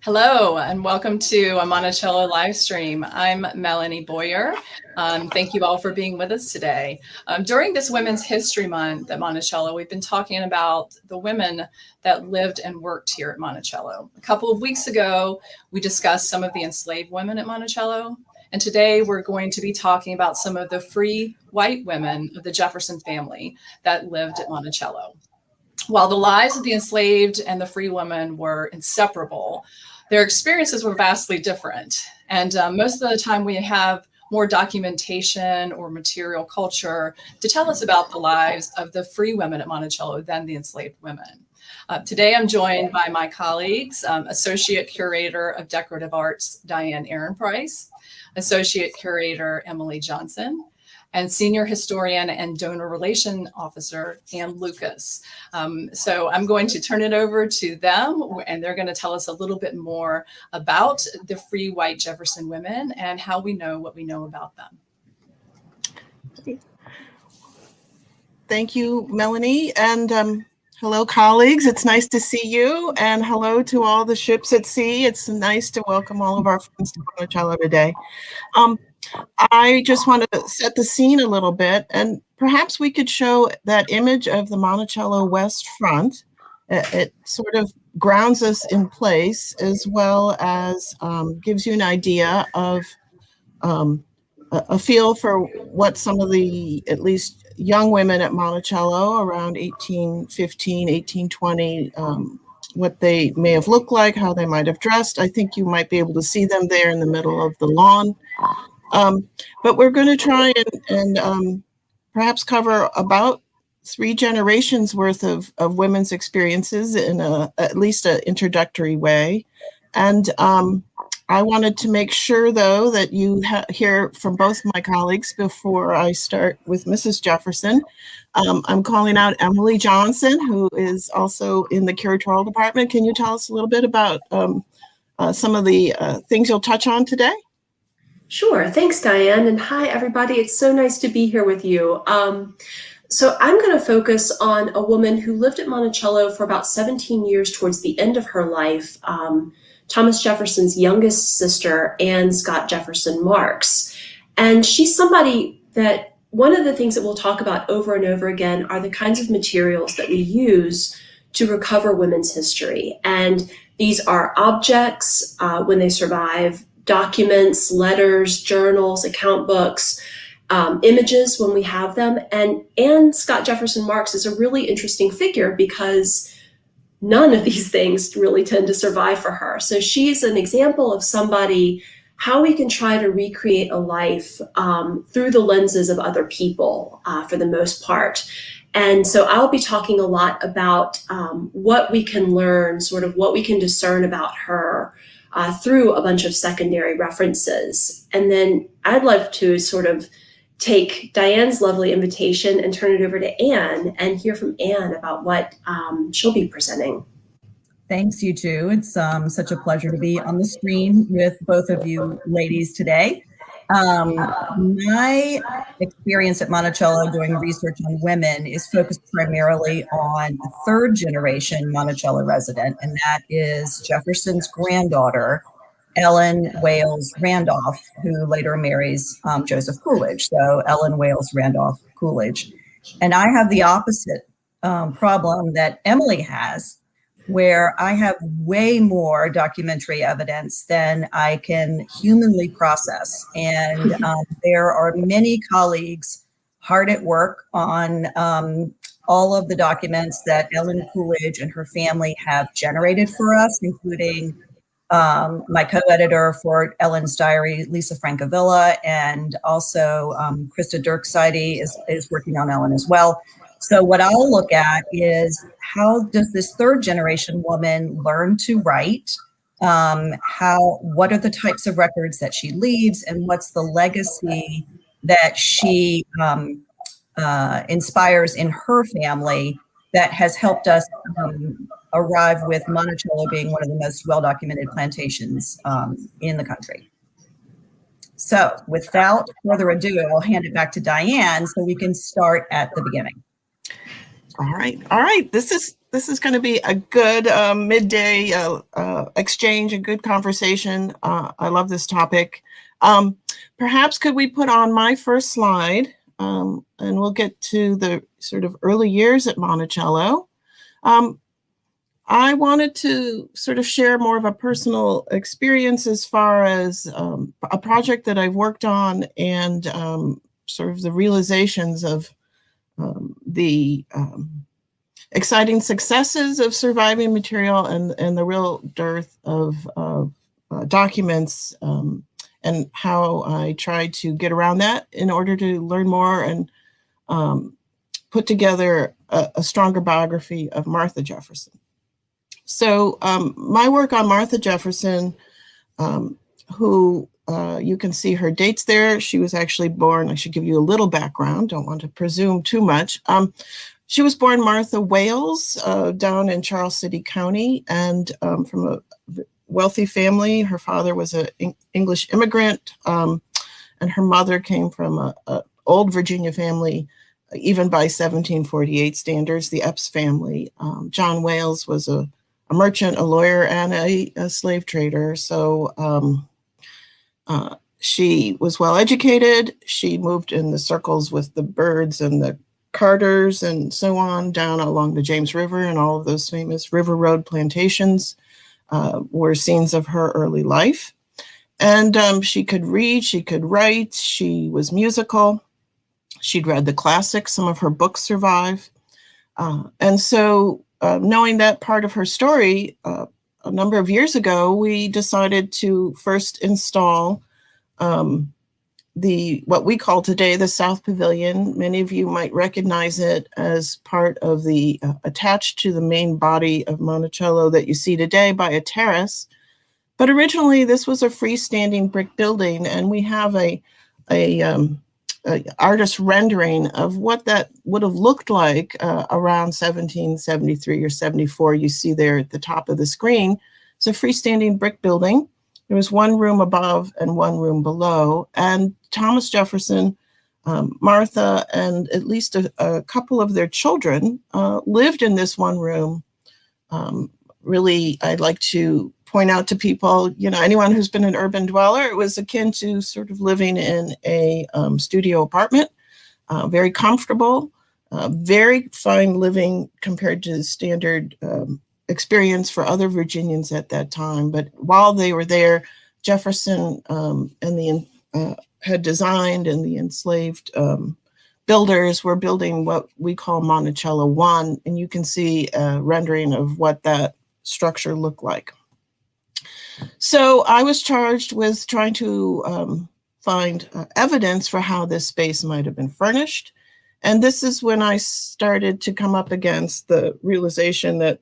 Hello, and welcome to a Monticello live stream. I'm Melanie Boyer. Thank you all for being with us today. During this Women's History Month at Monticello, we've been talking about the women that lived and worked here at Monticello. A couple of weeks ago, we discussed some of the enslaved women at Monticello. And today we're going to be talking about some of the free white women of the Jefferson family that lived at Monticello. While the lives of the enslaved and the free women were inseparable, their experiences were vastly different. And most of the time we have more documentation or material culture to tell us about the lives of the free women at Monticello than the enslaved women. Today I'm joined by my colleagues, Associate Curator of Decorative Arts, Diane Ehrenpreis, Associate Curator Emilie Johnson, and Senior Historian and Donor Relation Officer, Ann Lucas. So I'm going to turn it over to them, and they're going to tell us a little bit more about the free white Jefferson women and how we know what we know about them. Thank you, Melanie, and hello, colleagues. It's nice to see you, and hello to all the ships at sea. It's nice to welcome all of our friends to Monticello today. I just want to set the scene a little bit, and perhaps we could show that image of the Monticello West Front. It sort of grounds us in place, as well as gives you an idea of a feel for what some of the, at least young women at Monticello around 1815, 1820, what they may have looked like, how they might have dressed. I think you might be able to see them there in the middle of the lawn. But we're going to try and perhaps cover about 3 generations worth of women's experiences in at least an introductory way. And I wanted to make sure, though, that you hear from both my colleagues before I start with Mrs. Jefferson. I'm calling out Emilie Johnson, who is also in the curatorial department. Can you tell us a little bit about some of the things you'll touch on today? Sure. Thanks, Diane. And hi, everybody. It's so nice to be here with you. So I'm going to focus on a woman who lived at Monticello for about 17 years towards the end of her life, Thomas Jefferson's youngest sister, and Scott Jefferson Marks. And she's somebody that one of the things that we'll talk about over and over again are the kinds of materials that we use to recover women's history. And these are objects when they survive, documents, letters, journals, account books, images when we have them. And Scott Jefferson Marks is a really interesting figure because none of these things really tend to survive for her. So she's an example of somebody, how we can try to recreate a life through the lenses of other people for the most part. And so I'll be talking a lot about what we can learn, sort of what we can discern about her through a bunch of secondary references. And then I'd love to sort of take Diane's lovely invitation and turn it over to Anne and hear from Anne about what she'll be presenting. Thanks, you two. It's such a pleasure to be on the screen with both of you ladies today. My experience at Monticello doing research on women is focused primarily on a 3rd generation Monticello resident, and that is Jefferson's granddaughter, Ellen Wayles Randolph, who later marries Joseph Coolidge. So Ellen Wayles Randolph Coolidge. And I have the opposite problem that Emilie has, where I have way more documentary evidence than I can humanly process. And there are many colleagues hard at work on all of the documents that Ellen Coolidge and her family have generated for us, including my co-editor for Ellen's diary, Lisa Francavilla, and also Krista Dirkseide is working on Ellen as well. So what I'll look at is, how does this 3rd generation woman learn to write? What are the types of records that she leaves, and what's the legacy that she inspires in her family that has helped us arrive with Monticello being one of the most well-documented plantations in the country. So without further ado, I'll hand it back to Diane so we can start at the beginning. All right. This is this is going to be a good midday exchange, a good conversation. I love this topic. Perhaps could we put on my first slide, and we'll get to the sort of early years at Monticello. I wanted to sort of share more of a personal experience as far as a project that I've worked on and sort of the realizations of the exciting successes of surviving material and the real dearth of documents, and how I tried to get around that in order to learn more and put together a stronger biography of Martha Jefferson. So my work on Martha Jefferson, who you can see her dates there. She was actually born, I should give you a little background, don't want to presume too much. She was born Martha Wayles down in Charles City County, and from a wealthy family. Her father was an English immigrant, and her mother came from a old Virginia family, even by 1748 standards, the Epps family. John Wayles was a merchant, a lawyer, and a slave trader. So she was well educated. She moved in the circles with the Birds and the Carters and so on down along the James River, and all of those famous River Road plantations were scenes of her early life. And she could read, she could write, she was musical. She'd read the classics, some of her books survive. And so knowing that part of her story, a number of years ago, we decided to first install what we call today the South Pavilion. Many of you might recognize it as part of the attached to the main body of Monticello that you see today by a terrace. But originally this was a freestanding brick building, and we have a artist rendering of what that would have looked like around 1773 or 74. You see there at the top of the screen. It's a freestanding brick building. There was one room above and one room below, and Thomas Jefferson, Martha, and at least a couple of their children lived in this one room. Really, I'd like to point out to people, anyone who's been an urban dweller, it was akin to sort of living in a studio apartment, very comfortable, very fine living compared to the standard experience for other Virginians at that time. But while they were there, Jefferson had designed, and the enslaved builders were building what we call Monticello 1, and you can see a rendering of what that structure looked like. So I was charged with trying to find evidence for how this space might have been furnished. And this is when I started to come up against the realization that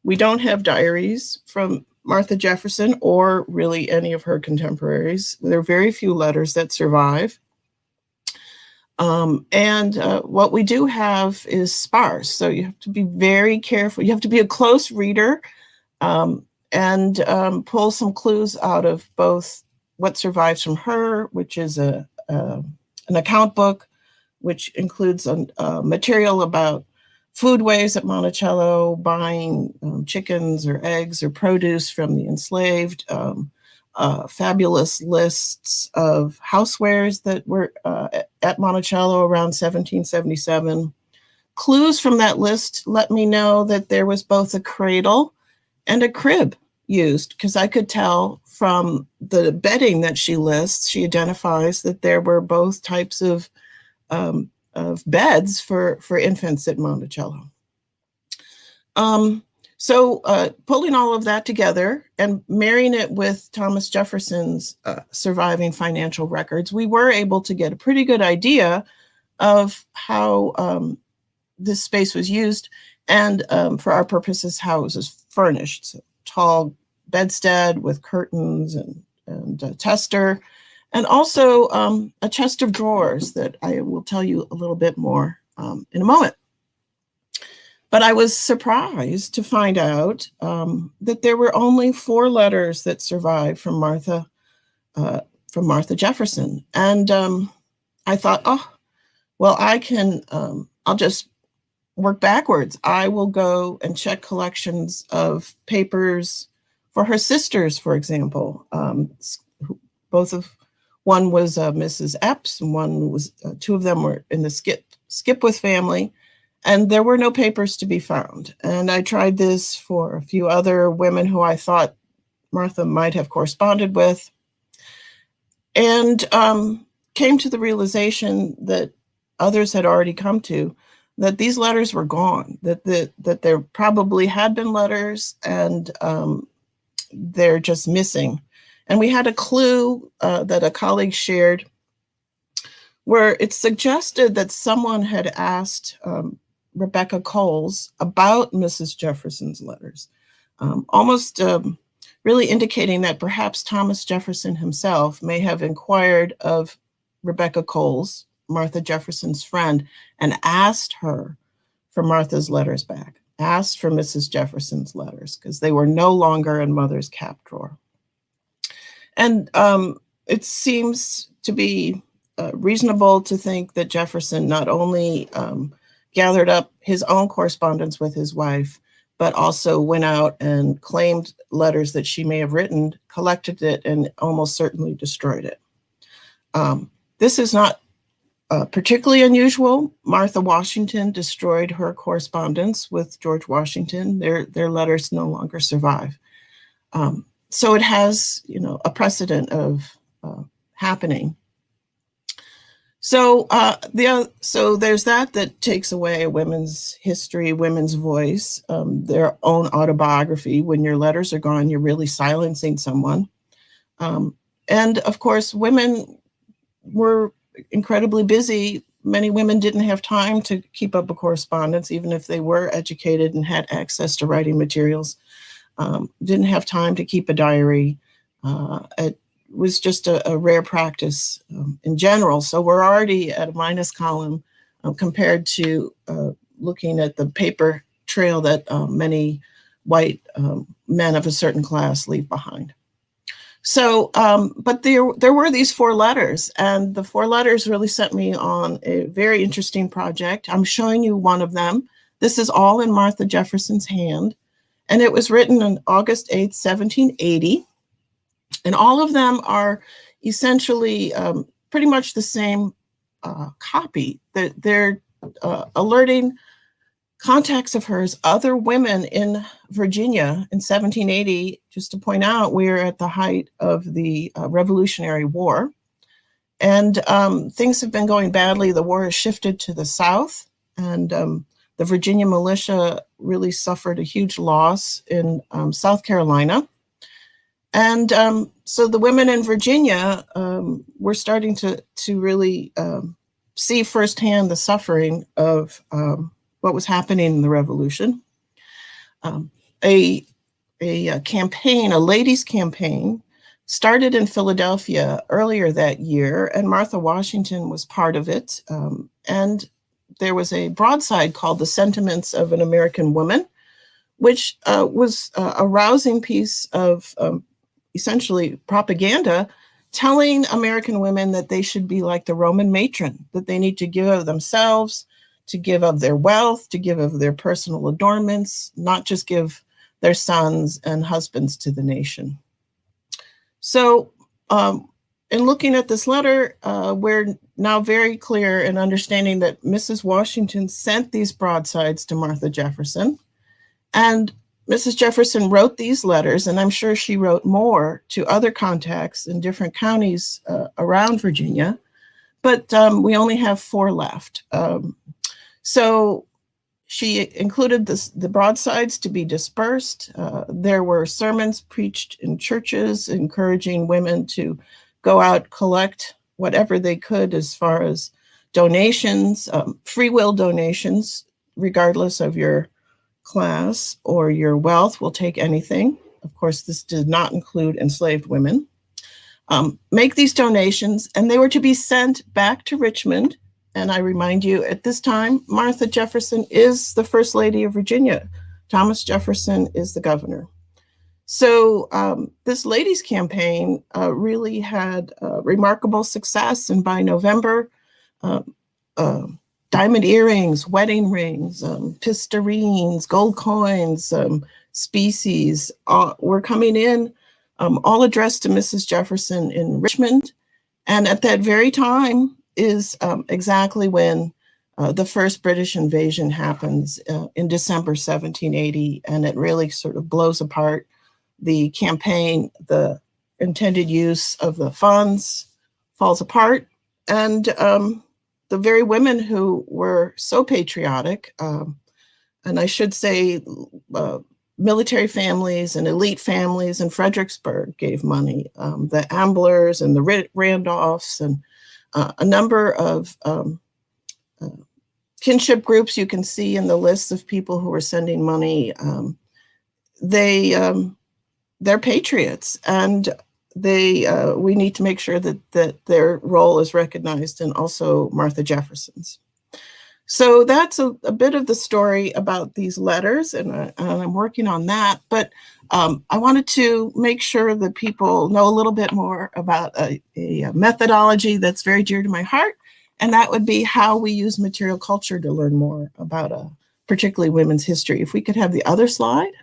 we don't have diaries from Martha Jefferson or really any of her contemporaries. There are very few letters that survive. And what we do have is sparse. So you have to be very careful. You have to be a close reader and pull some clues out of both what survives from her, which is an account book, which includes material about foodways at Monticello, buying chickens or eggs or produce from the enslaved, fabulous lists of housewares that were at Monticello around 1777. Clues from that list let me know that there was both a cradle and a crib used, because I could tell from the bedding that she lists, she identifies that there were both types of beds for infants at Monticello. So pulling all of that together and marrying it with Thomas Jefferson's surviving financial records, we were able to get a pretty good idea of how this space was used, and for our purposes, how it was furnished. So, tall bedstead with curtains and a tester, and also a chest of drawers that I will tell you a little bit more in a moment. But I was surprised to find out that there were only 4 letters that survived from Martha Jefferson. And I thought, oh, well, I'll just work backwards. I will go and check collections of papers for her sisters, for example. One was Mrs. Epps, and one was, two of them were in the Skipwith family, and there were no papers to be found. And I tried this for a few other women who I thought Martha might have corresponded with, and came to the realization that others had already come to, that these letters were gone, that there probably had been letters, and they're just missing. And we had a clue that a colleague shared where it suggested that someone had asked Rebecca Coles about Mrs. Jefferson's letters, almost really indicating that perhaps Thomas Jefferson himself may have inquired of Rebecca Coles, Martha Jefferson's friend, and asked her for Martha's letters back, asked for Mrs. Jefferson's letters, because they were no longer in Mother's cap drawer. And it seems to be reasonable to think that Jefferson not only gathered up his own correspondence with his wife, but also went out and claimed letters that she may have written, collected it, and almost certainly destroyed it. This is not particularly unusual. Martha Washington destroyed her correspondence with George Washington. Their letters no longer survive. So it has, a precedent of happening. So so there's that takes away a women's history, women's voice, their own autobiography. When your letters are gone, you're really silencing someone. And of course, women were incredibly busy. Many women didn't have time to keep up a correspondence, even if they were educated and had access to writing materials. Didn't have time to keep a diary. It was just a rare practice in general. So we're already at a minus column compared to looking at the paper trail that many white men of a certain class leave behind. So, but there were these 4 letters, and the 4 letters really sent me on a very interesting project. I'm showing you one of them. This is all in Martha Jefferson's hand, and it was written on August 8th, 1780. And all of them are essentially pretty much the same copy. They're alerting contacts of hers, other women in Virginia in 1780. Just to point out, we're at the height of the Revolutionary War. And things have been going badly. The war has shifted to the South, and the Virginia militia really suffered a huge loss in South Carolina. And so the women in Virginia were starting to really see firsthand the suffering of what was happening in the Revolution. A campaign, a ladies' campaign, started in Philadelphia earlier that year, and Martha Washington was part of it. And there was a broadside called The Sentiments of an American Woman, which was a rousing piece of essentially propaganda, telling American women that they should be like the Roman matron, that they need to give of themselves, to give of their wealth, to give of their personal adornments, not just give their sons and husbands to the nation. So in looking at this letter, we're now very clear in understanding that Mrs. Washington sent these broadsides to Martha Jefferson, and Mrs. Jefferson wrote these letters, and I'm sure she wrote more to other contacts in different counties around Virginia, but we only have 4 left. So she included the broadsides to be dispersed. There were sermons preached in churches encouraging women to go out, collect whatever they could as far as donations, free will donations, regardless of your class or your wealth. Will take anything. Of course, this did not include enslaved women. Make these donations, and they were to be sent back to Richmond. And I remind you, at this time, Martha Jefferson is the First Lady of Virginia. Thomas Jefferson is the governor. So this ladies' campaign really had remarkable success. And by November, diamond earrings, wedding rings, pistarines, gold coins, species were coming in, all addressed to Mrs. Jefferson in Richmond. And at that very time is exactly when the first British invasion happens in December 1780, and it really sort of blows apart the campaign. The intended use of the funds falls apart, and the very women who were so patriotic, and I should say military families and elite families in Fredericksburg gave money, the Amblers and the Randolphs, and a number of kinship groups you can see in the list of people who were sending money. They're patriots, and we need to make sure that their role is recognized, and also Martha Jefferson's. So that's a bit of the story about these letters, and I'm working on that. But I wanted to make sure that people know a little bit more about a methodology that's very dear to my heart, and that would be how we use material culture to learn more about particularly women's history. If we could have the other slide.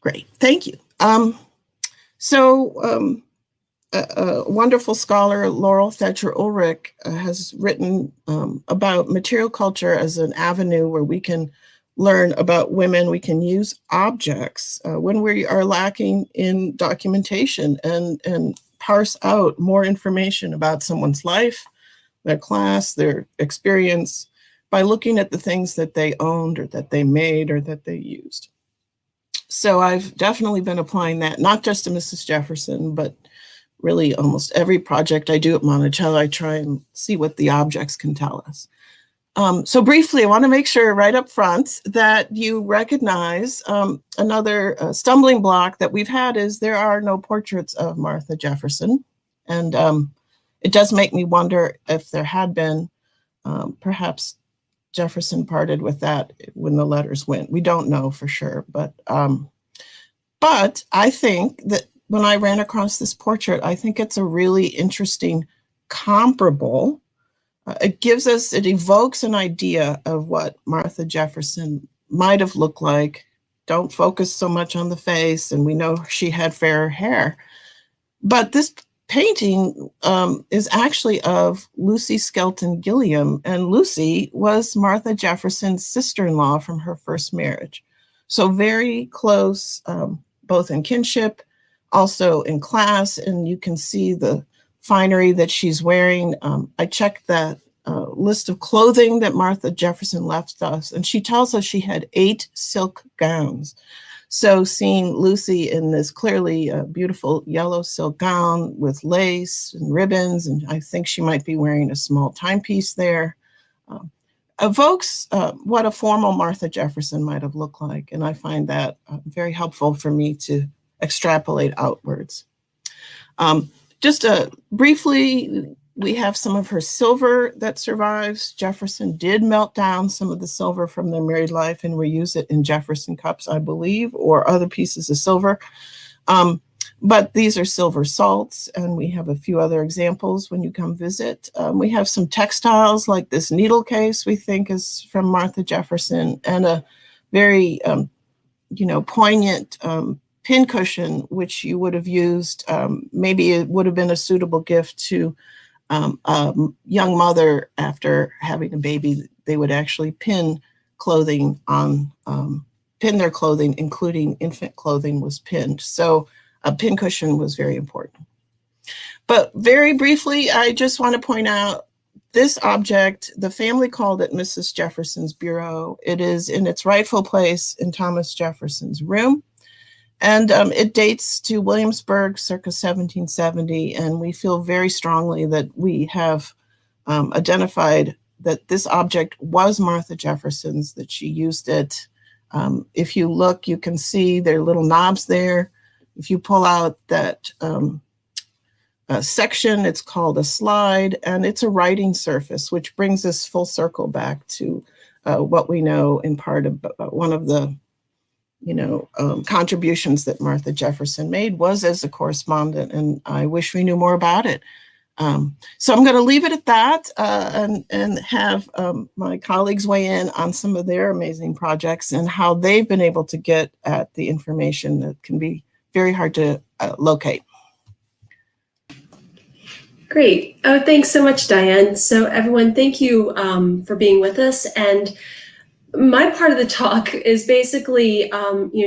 Great, thank you. A wonderful scholar, Laurel Thatcher Ulrich, has written about material culture as an avenue where we can learn about women. We can use objects when we are lacking in documentation and parse out more information about someone's life, their class, their experience, by looking at the things that they owned or that they made or that they used. So I've definitely been applying that, not just to Mrs. Jefferson, but really almost every project I do at Monticello. I try and see what the objects can tell us. So briefly, I want to make sure right up front that you recognize another stumbling block that we've had is there are no portraits of Martha Jefferson. And it does make me wonder if there had been, perhaps Jefferson parted with that when the letters went. We don't know for sure, but I think that when I ran across this portrait, I think it's a really interesting comparable. It evokes an idea of what Martha Jefferson might have looked like. Don't focus so much on the face, and we know she had fairer hair. But this painting is actually of Lucy Skelton Gilliam, and Lucy was Martha Jefferson's sister-in-law from her first marriage. So very close, both in kinship, also in class, and you can see the finery that she's wearing. I checked that list of clothing that Martha Jefferson left us, and she tells us she had 8 silk gowns. So seeing Lucy in this clearly beautiful yellow silk gown with lace and ribbons, and I think she might be wearing a small timepiece there, evokes what a formal Martha Jefferson might have looked like. And I find that very helpful for me to extrapolate outwards. Just briefly, we have some of her silver that survives. Jefferson did melt down some of the silver from their married life and reuse it in Jefferson cups, I believe, or other pieces of silver. But these are silver salts, and we have a few other examples when you come visit. We have some textiles like this needle case we think is from Martha Jefferson, and a very poignant pincushion, which you would have used. Maybe it would have been a suitable gift to a young mother after having a baby. They would actually pin clothing on, pin their clothing, including infant clothing was pinned. So a pincushion was very important. But very briefly, I just want to point out this object, the family called it Mrs. Jefferson's Bureau. It is in its rightful place in Thomas Jefferson's room. And it dates to Williamsburg circa 1770. And we feel very strongly that we have identified that this object was Martha Jefferson's, that she used it. If you look, you can see there are little knobs there. If you pull out that section, it's called a slide, and it's a writing surface, which brings us full circle back to what we know in part of one of the contributions that Martha Jefferson made was as a correspondent, and I wish we knew more about it. So I'm going to leave it at that and have my colleagues weigh in on some of their amazing projects and how they've been able to get at the information that can be very hard to locate. Great. Oh, thanks so much, Diane. So everyone, thank you for being with us. And my part of the talk is basically,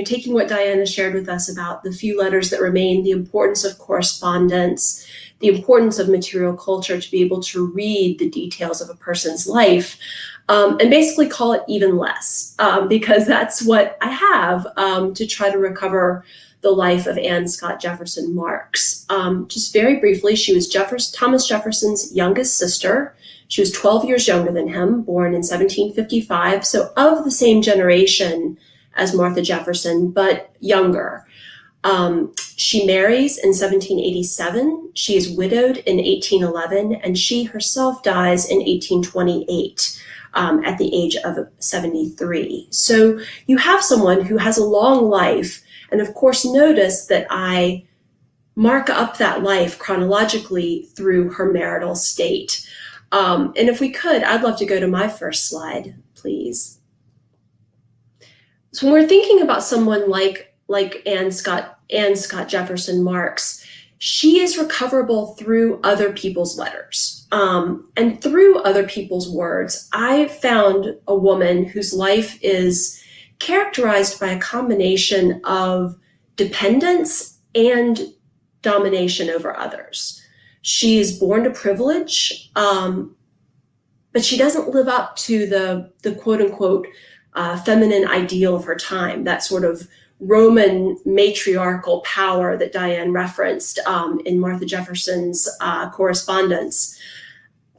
taking what Diane has shared with us about the few letters that remain, the importance of correspondence, the importance of material culture to be able to read the details of a person's life, and basically call it even less, because that's what I have to try to recover the life of Scott Jefferson Marks. Just very briefly, she was Thomas Jefferson's youngest sister. She was 12 years younger than him, born in 1755, so of the same generation as Martha Jefferson, but younger. She marries in 1787. She is widowed in 1811, and she herself dies in 1828 at the age of 73. So you have someone who has a long life, and of course, notice that I mark up that life chronologically through her marital state. And if we could, I'd love to go to my first slide, please. So when we're thinking about someone like Scott Jefferson Marks, she is recoverable through other people's letters. And through other people's words, I found a woman whose life is characterized by a combination of dependence and domination over others. She is born to privilege, but she doesn't live up to the quote unquote feminine ideal of her time, that sort of Roman matriarchal power that Diane referenced in Martha Jefferson's correspondence.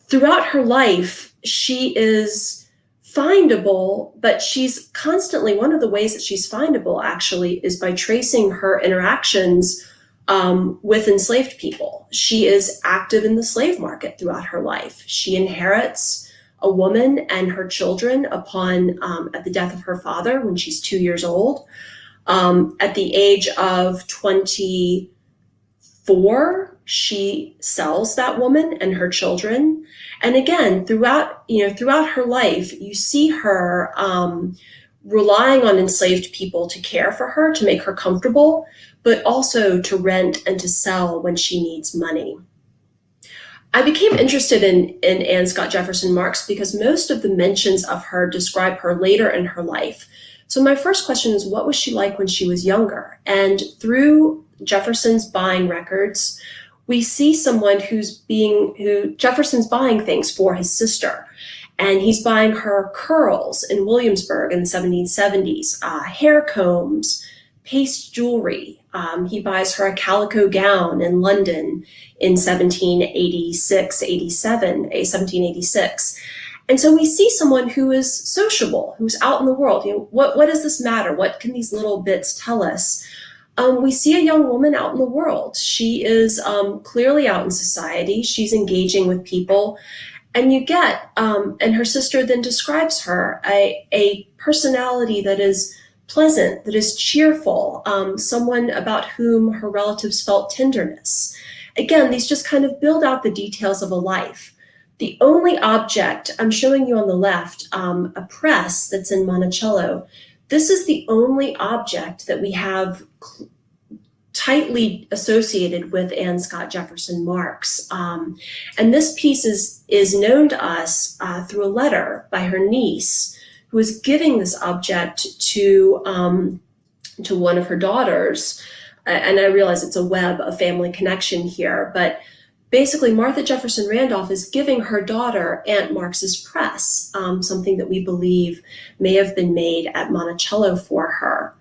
Throughout her life, she is findable, but she's constantly, one of the ways that she's findable actually is by tracing her interactions with enslaved people. She is active in the slave market throughout her life. She inherits a woman and her children upon at the death of her father when she's 2 years old. At the age of 24, she sells that woman and her children. And again, throughout her life, you see her relying on enslaved people to care for her, to make her comfortable, but also to rent and to sell when she needs money. I became interested in Scott Jefferson Marks because most of the mentions of her describe her later in her life. So my first question is, what was she like when she was younger? And through Jefferson's buying records, we see someone who Jefferson's buying things for his sister. And he's buying her curls in Williamsburg in the 1770s, hair combs, paste jewelry. He buys her a calico gown in London in 1786. And so we see someone who is sociable, who's out in the world. What does this matter? What can these little bits tell us? We see a young woman out in the world. She is clearly out in society. She's engaging with people. And you get, and her sister then describes her, a personality that is pleasant, that is cheerful, someone about whom her relatives felt tenderness. Again, these just kind of build out the details of a life. The only object, I'm showing you on the left, a press that's in Monticello. This is the only object that we have tightly associated with Scott Jefferson Marks. And this piece is known to us through a letter by her niece, who is giving this object to one of her daughters. And I realize it's a web of family connection here, but basically Martha Jefferson Randolph is giving her daughter Aunt Marks's press, something that we believe may have been made at Monticello for her.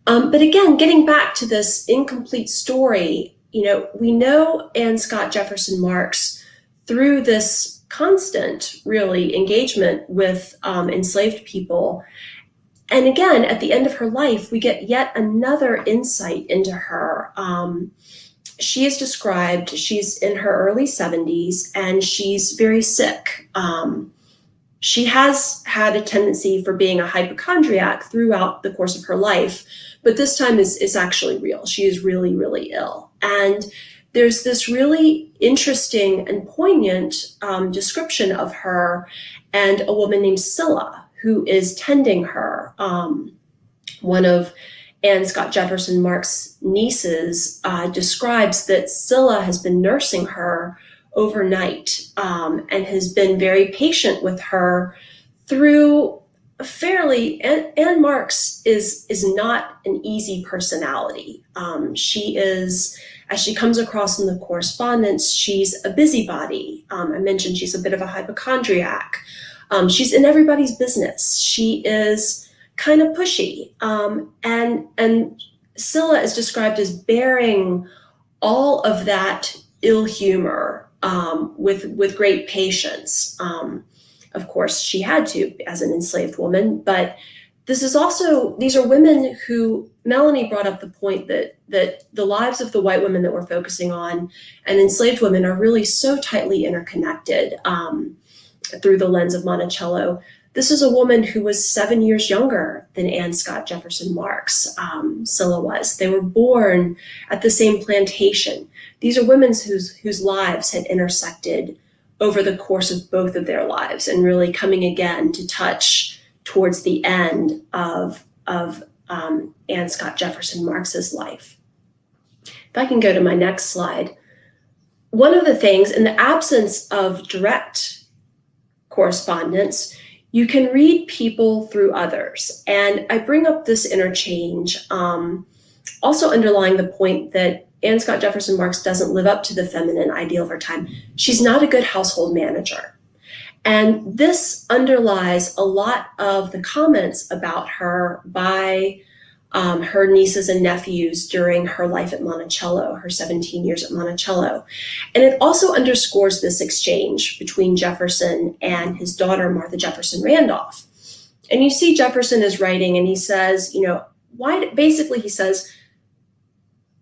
But again, getting back to this incomplete story, we know Scott Jefferson Marks through this constant, really, engagement with enslaved people. And again, at the end of her life, we get yet another insight into her. She is described, she's in her early 70s, and she's very sick. She has had a tendency for being a hypochondriac throughout the course of her life, but this time is actually real. She is really, really ill. And there's this really interesting and poignant description of her and a woman named Scylla, who is tending her. One of Scott Jefferson Marks' nieces describes that Scylla has been nursing her overnight and has been very patient with her through fairly, Anne Marks is not an easy personality. She is, as she comes across in the correspondence, she's a busybody. I mentioned she's a bit of a hypochondriac. She's in everybody's business. She is kind of pushy. And Scylla is described as bearing all of that ill humor with great patience. Of course, she had to as an enslaved woman, but these are women who, Melanie brought up the point that the lives of the white women that we're focusing on and enslaved women are really so tightly interconnected through the lens of Monticello. This is a woman who was 7 years younger than Anne Scott Jefferson Marks, Scylla was. They were born at the same plantation. These are women whose lives had intersected over the course of both of their lives and really coming again to touch towards the end of Anne Scott Jefferson Marks's life. If I can go to my next slide. One of the things, in the absence of direct correspondence, you can read people through others. And I bring up this interchange, also underlying the point that Anne Scott Jefferson Marks doesn't live up to the feminine ideal of her time. She's not a good household manager. And this underlies a lot of the comments about her by her nieces and nephews during her life at Monticello, her 17 years at Monticello. And it also underscores this exchange between Jefferson and his daughter, Martha Jefferson Randolph. And you see Jefferson is writing and he says, basically he says,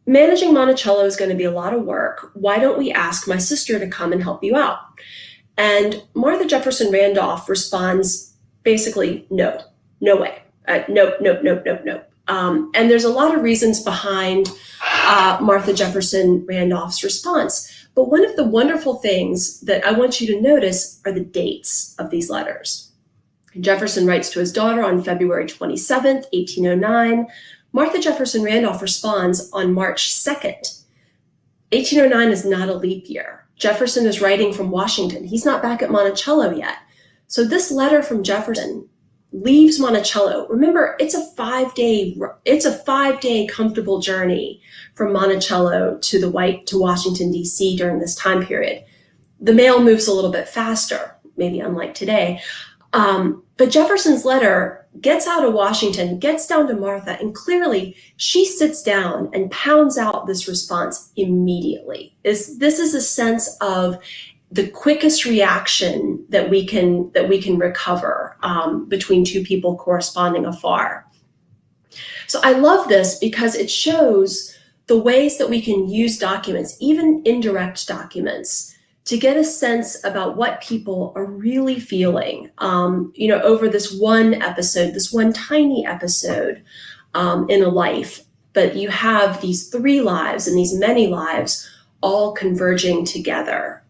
managing Monticello is going to be a lot of work. Why don't we ask my sister to come and help you out? And Martha Jefferson Randolph responds basically, no way. Nope. And there's a lot of reasons behind Martha Jefferson Randolph's response. But one of the wonderful things that I want you to notice are the dates of these letters. Jefferson writes to his daughter on February 27th, 1809. Martha Jefferson Randolph responds on March 2nd. 1809 is not a leap year. Jefferson is writing from Washington. He's not back at Monticello yet. So this letter from Jefferson leaves Monticello. Remember, it's a 5-day comfortable journey from Monticello to Washington, D.C. during this time period. The mail moves a little bit faster, maybe unlike today. But Jefferson's letter gets out of Washington, gets down to Martha, and clearly she sits down and pounds out this response immediately. This is a sense of the quickest reaction that we can recover between two people corresponding afar. So I love this because it shows the ways that we can use documents, even indirect documents, to get a sense about what people are really feeling, over this one episode, this one tiny episode in a life. But you have these three lives and these many lives all converging together.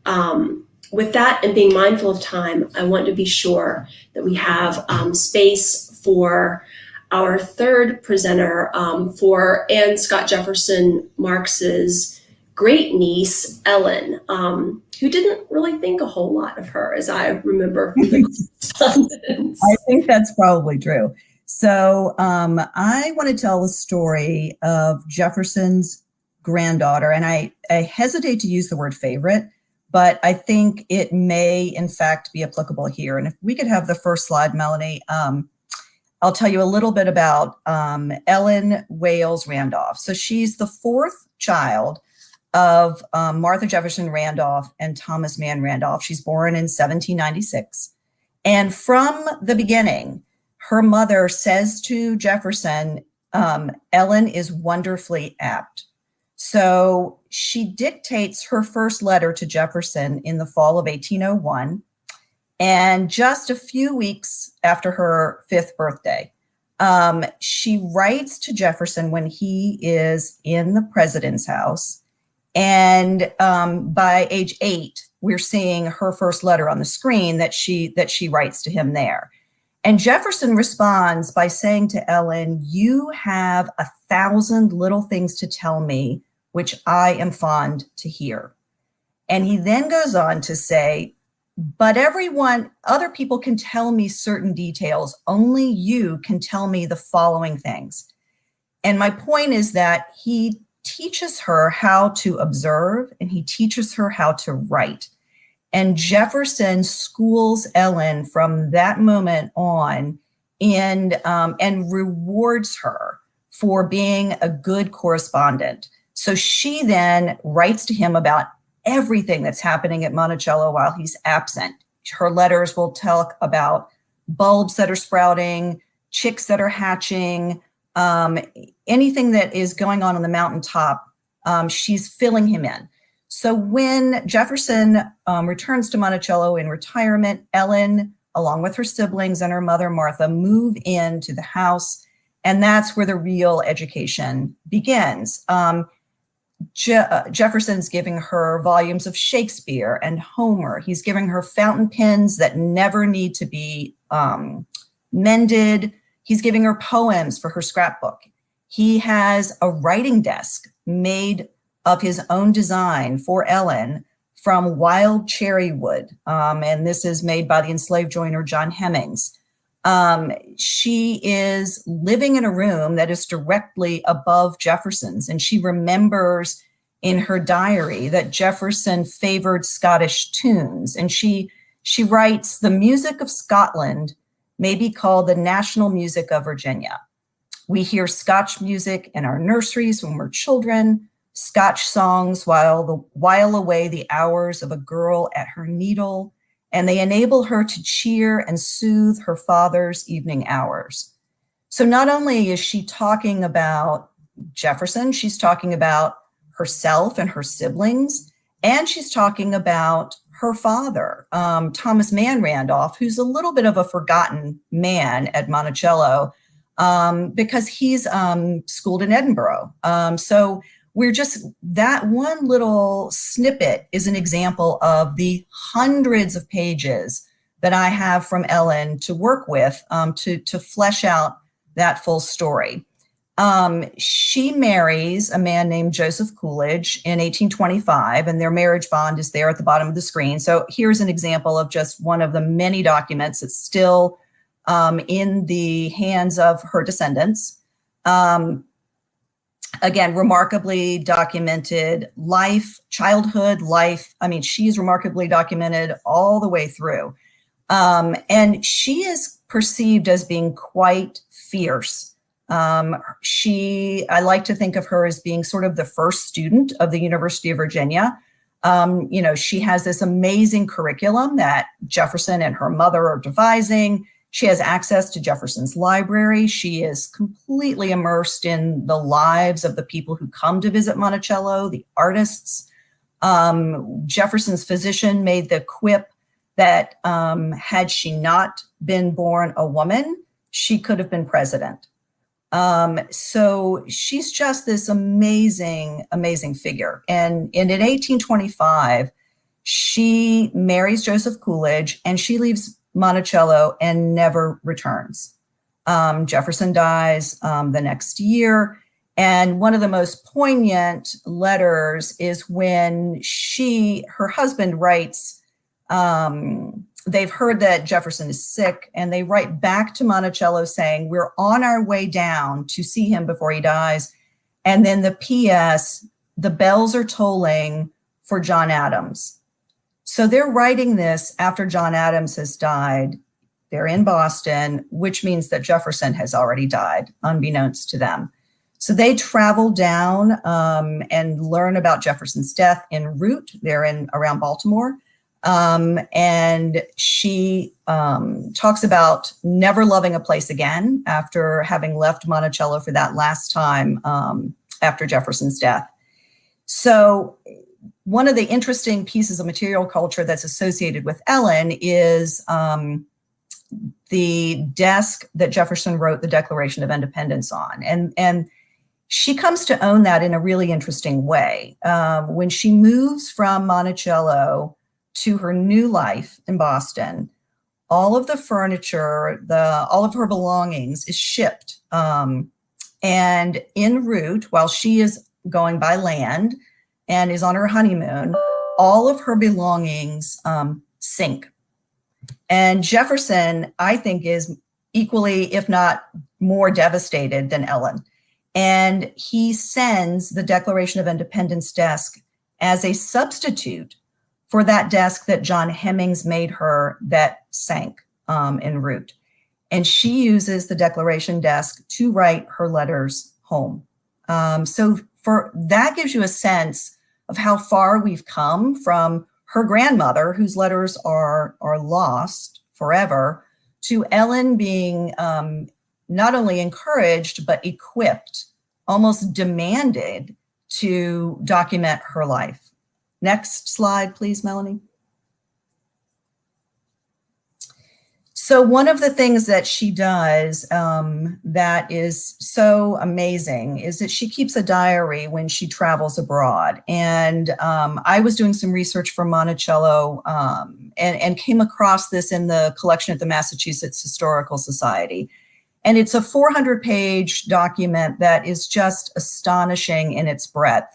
With that and being mindful of time, I want to be sure that we have space for our third presenter, for Anne Scott Jefferson Marks's great niece, Ellen, who didn't really think a whole lot of her, as I remember from the correspondence. I think that's probably true. So I want to tell the story of Jefferson's granddaughter, and I hesitate to use the word favorite, but I think it may, in fact, be applicable here. And if we could have the first slide, Melanie, I'll tell you a little bit about Ellen Wayles Randolph. So she's the fourth child of Martha Jefferson Randolph and Thomas Mann Randolph. She's born in 1796. And from the beginning, her mother says to Jefferson, Ellen is wonderfully apt. So she dictates her first letter to Jefferson in the fall of 1801. And just a few weeks after her 5th birthday, she writes to Jefferson when he is in the president's house. And by age 8, we're seeing her first letter on the screen that she writes to him there. And Jefferson responds by saying to Ellen, "You have 1,000 little things to tell me, which I am fond to hear." And he then goes on to say, "But other people can tell me certain details. Only you can tell me the following things." And my point is that he teaches her how to observe, and he teaches her how to write. And Jefferson schools Ellen from that moment on and rewards her for being a good correspondent. So she then writes to him about everything that's happening at Monticello while he's absent. Her letters will talk about bulbs that are sprouting, chicks that are hatching, anything that is going on the mountaintop, she's filling him in. So when Jefferson returns to Monticello in retirement, Ellen, along with her siblings and her mother, Martha, move into the house, and that's where the real education begins. Jefferson's giving her volumes of Shakespeare and Homer. He's giving her fountain pens that never need to be mended. He's giving her poems for her scrapbook. He has a writing desk made of his own design for Ellen from wild cherry wood. And this is made by the enslaved joiner John Hemmings. She is living in a room that is directly above Jefferson's, and she remembers in her diary that Jefferson favored Scottish tunes. And she writes, "The music of Scotland may be called the national music of Virginia. We hear Scotch music in our nurseries when we're children, Scotch songs while away the hours of a girl at her needle, and they enable her to cheer and soothe her father's evening hours." So not only is she talking about Jefferson, she's talking about herself and her siblings, and she's talking about her father, Thomas Randolph, who's a little bit of a forgotten man at Monticello because he's schooled in Edinburgh. So that one little snippet is an example of the hundreds of pages that I have from Ellen to work with to flesh out that full story. She marries a man named Joseph Coolidge in 1825, and their marriage bond is there at the bottom of the screen. So here's an example of just one of the many documents that's still in the hands of her descendants. Again, remarkably documented life, childhood life. I mean, she's remarkably documented all the way through. And she is perceived as being quite fierce. I like to think of her as being sort of the first student of the University of Virginia. She has this amazing curriculum that Jefferson and her mother are devising. She has access to Jefferson's library. She is completely immersed in the lives of the people who come to visit Monticello, the artists. Jefferson's physician made the quip that had she not been born a woman, she could have been president. So she's just this amazing, amazing figure. And in 1825, she marries Joseph Coolidge, and she leaves Monticello and never returns. Jefferson dies the next year. And one of the most poignant letters is when her husband writes, they've heard that Jefferson is sick, and they write back to Monticello saying, "We're on our way down to see him before he dies." And then the PS, "The bells are tolling for John Adams." So they're writing this after John Adams has died. They're in Boston, which means that Jefferson has already died, unbeknownst to them. So they travel down and learn about Jefferson's death en route. They're around Baltimore. And she talks about never loving a place again after having left Monticello for that last time after Jefferson's death. So one of the interesting pieces of material culture that's associated with Ellen is the desk that Jefferson wrote the Declaration of Independence on. And she comes to own that in a really interesting way. When she moves from Monticello to her new life in Boston, all of the furniture, all of her belongings is shipped. And en route, while she is going by land and is on her honeymoon, all of her belongings sink. And Jefferson, I think, is equally, if not more devastated than Ellen. And he sends the Declaration of Independence desk as a substitute for that desk that John Hemmings made her that sank en route. And she uses the Declaration desk to write her letters home. So that gives you a sense of how far we've come from her grandmother, whose letters are lost forever, to Ellen being not only encouraged, but equipped, almost demanded to document her life. Next slide, please, Melanie. So one of the things that she does that is so amazing is that she keeps a diary when she travels abroad. And I was doing some research for Monticello and came across this in the collection at the Massachusetts Historical Society. And it's a 400-page document that is just astonishing in its breadth.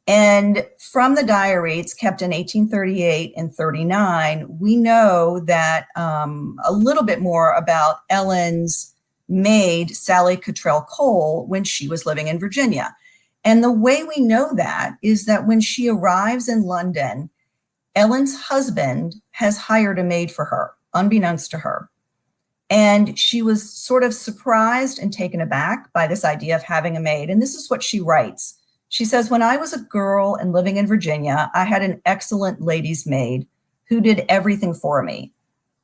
And from the diary, it's kept in 1838 and 39, we know that a little bit more about Ellen's maid, Sally Cottrell Cole, when she was living in Virginia. And the way we know that is that when she arrives in London, Ellen's husband has hired a maid for her, unbeknownst to her. And she was sort of surprised and taken aback by this idea of having a maid. And this is what she writes. She says, when I was a girl and living in Virginia, I had an excellent lady's maid who did everything for me.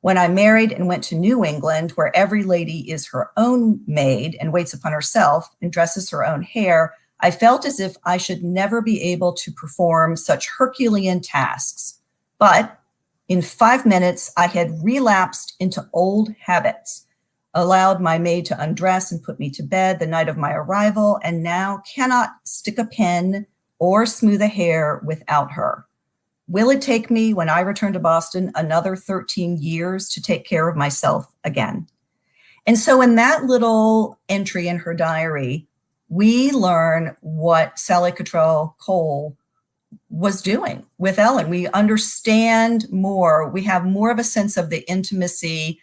When I married and went to New England, where every lady is her own maid and waits upon herself and dresses her own hair, I felt as if I should never be able to perform such Herculean tasks. But in 5 minutes, I had relapsed into old habits, allowed my maid to undress and put me to bed the night of my arrival, and now cannot stick a pen or smooth a hair without her. Will it take me, when I return to Boston, another 13 years to take care of myself again? And so in that little entry in her diary, we learn what Sally Cottrell Cole was doing with Ellen. We understand more. We have more of a sense of the intimacy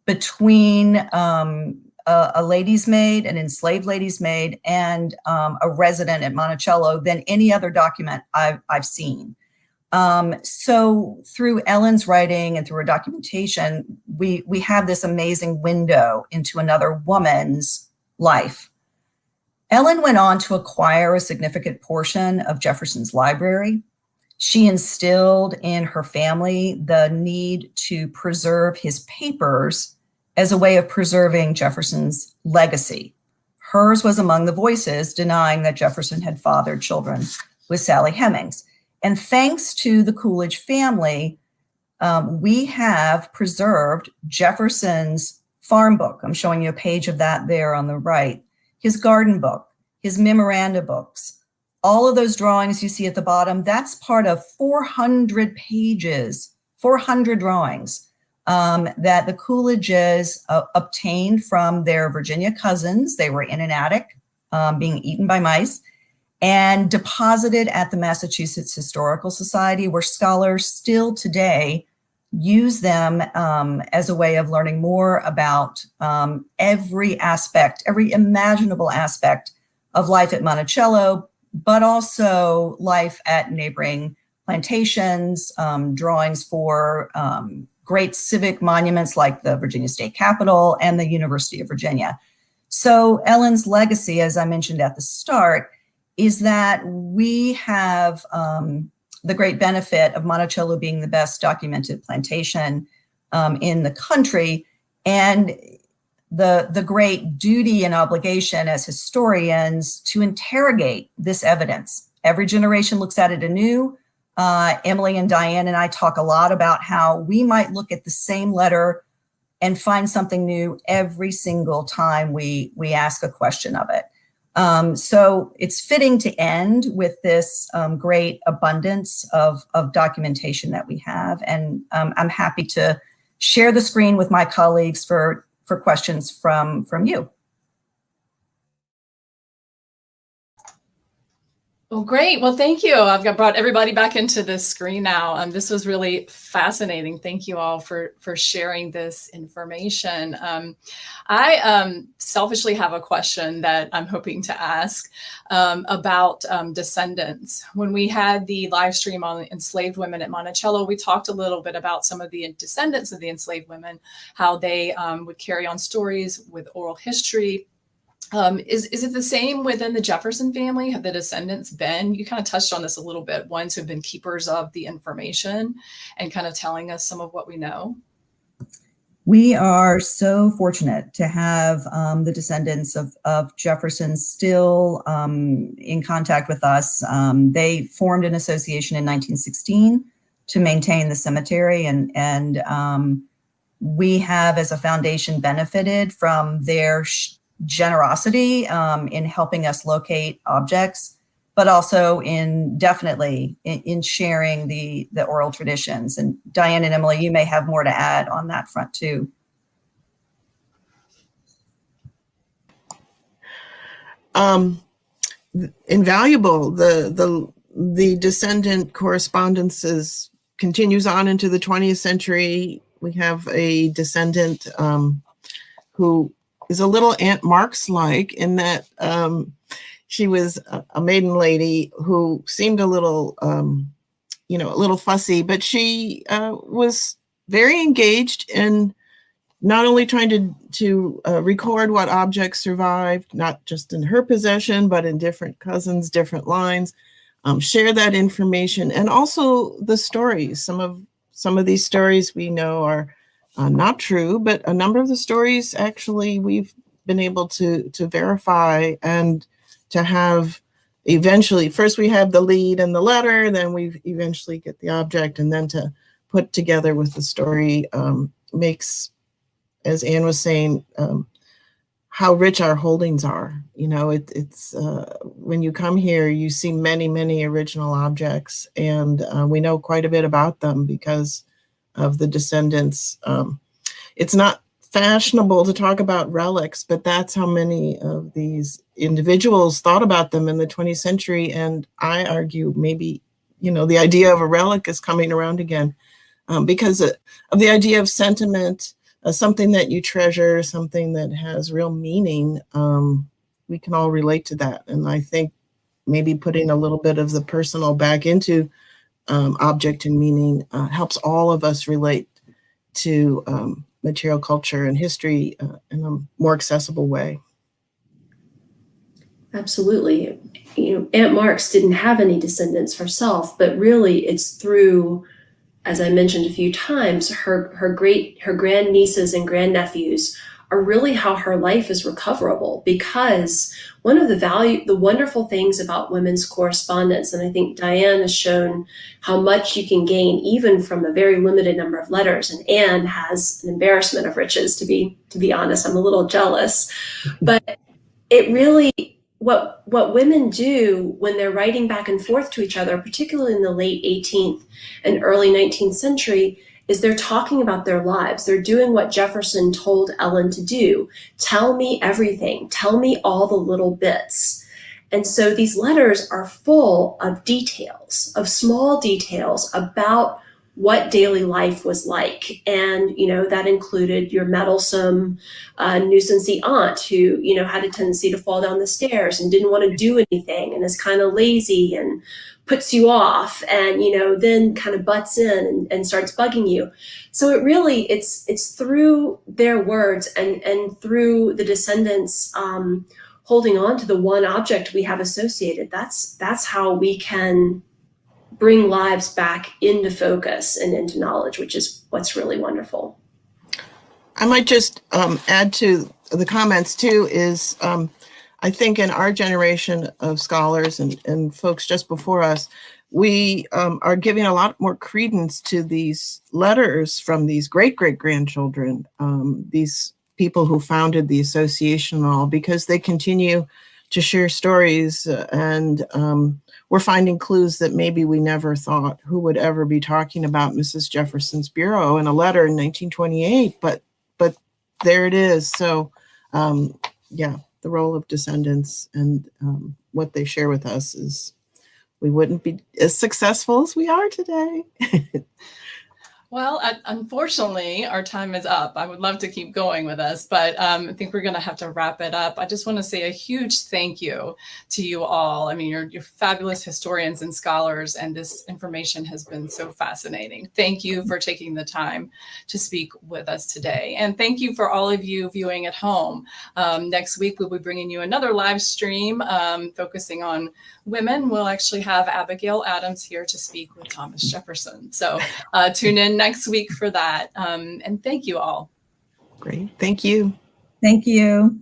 between a lady's maid, an enslaved lady's maid, and a resident at Monticello than any other document I've seen. So through Ellen's writing and through her documentation, we have this amazing window into another woman's life. Ellen went on to acquire a significant portion of Jefferson's library. She instilled in her family the need to preserve his papers as a way of preserving Jefferson's legacy. Hers was among the voices denying that Jefferson had fathered children with Sally Hemings. And thanks to the Coolidge family, we have preserved Jefferson's farm book. I'm showing you a page of that there on the right. His garden book, his memoranda books, all of those drawings you see at the bottom, that's part of 400 pages, 400 drawings that the Coolidges obtained from their Virginia cousins. They were in an attic being eaten by mice and deposited at the Massachusetts Historical Society, where scholars still today use them as a way of learning more about every aspect, every imaginable aspect of life at Monticello, but also life at neighboring plantations, drawings for great civic monuments like the Virginia State Capitol and the University of Virginia. So Ellen's legacy, as I mentioned at the start, is that we have the great benefit of Monticello being the best documented plantation in the country, and the great duty and obligation as historians to interrogate this evidence. Every generation looks at it anew. Emilie and Diane and I talk a lot about how we might look at the same letter and find something new every single time we ask a question of it. So it's fitting to end with this great abundance of documentation that we have. And I'm happy to share the screen with my colleagues for questions from you. Well, great. Well, thank you. I've brought everybody back into this screen now. This was really fascinating. Thank you all for sharing this information. I selfishly have a question that I'm hoping to ask about descendants. When we had the live stream on enslaved women at Monticello, we talked a little bit about some of the descendants of the enslaved women, how they would carry on stories with oral history. Is it the same within the Jefferson family? Have the descendants been, you kind of touched on this a little bit, ones who've been keepers of the information and kind of telling us some of what we know? We are so fortunate to have the descendants of Jefferson still in contact with us. They formed an association in 1916 to maintain the cemetery, and we have, as a foundation, benefited from their generosity in helping us locate objects, but also definitely in sharing the oral traditions. And Diane and Emilie, you may have more to add on that front too. Invaluable. The descendant correspondences continues on into the 20th century. We have a descendant who is a little Aunt Marks-like in that she was a maiden lady who seemed a little, a little fussy, but she was very engaged in not only trying to record what objects survived, not just in her possession, but in different cousins, different lines, share that information, and also the stories. Some of these stories we know are not true, but a number of the stories actually we've been able to verify and to have eventually. First we have the lead and the letter, then we eventually get the object, and then to put together with the story makes, as Anne was saying, how rich our holdings are. It's when you come here, you see many, many original objects, and we know quite a bit about them because of the descendants. It's not fashionable to talk about relics, but that's how many of these individuals thought about them in the 20th century. And I argue maybe, the idea of a relic is coming around again because of the idea of sentiment, something that you treasure, something that has real meaning. We can all relate to that. And I think maybe putting a little bit of the personal back into object and meaning helps all of us relate to material culture and history in a more accessible way. Absolutely. Aunt Marks didn't have any descendants herself, but really it's through, as I mentioned a few times, her grandnieces and grandnephews are really how her life is recoverable, because one of the wonderful things about women's correspondence, and I think Diane has shown how much you can gain even from a very limited number of letters, and Anne has an embarrassment of riches, to be honest. I'm a little jealous, but it really, what women do when they're writing back and forth to each other, particularly in the late 18th and early 19th century, is they're talking about their lives. They're doing what Jefferson told Ellen to do. Tell me everything. Tell me all the little bits. And so these letters are full of details, of small details about what daily life was like. And, that included your meddlesome, nuisancey aunt who, had a tendency to fall down the stairs and didn't want to do anything and is kind of lazy and puts you off and, then kind of butts in and starts bugging you. So it really, it's through their words and through the descendants holding on to the one object we have associated. That's how we can bring lives back into focus and into knowledge, which is what's really wonderful. I might just add to the comments too, is I think in our generation of scholars and folks just before us, we are giving a lot more credence to these letters from these great-great-grandchildren, these people who founded the association and all, because they continue to share stories, and we're finding clues that maybe we never thought who would ever be talking about Mrs. Jefferson's bureau in a letter in 1928, but there it is. So yeah, the role of descendants and what they share with us is we wouldn't be as successful as we are today. Well, unfortunately, our time is up. I would love to keep going with us, but I think we're going to have to wrap it up. I just want to say a huge thank you to you all. I mean, you're fabulous historians and scholars, and this information has been so fascinating. Thank you for taking the time to speak with us today. And thank you for all of you viewing at home. Next week, we'll be bringing you another live stream focusing on women. We'll actually have Abigail Adams here to speak with Thomas Jefferson. So tune in next week for that. And thank you all. Great. Thank you. Thank you.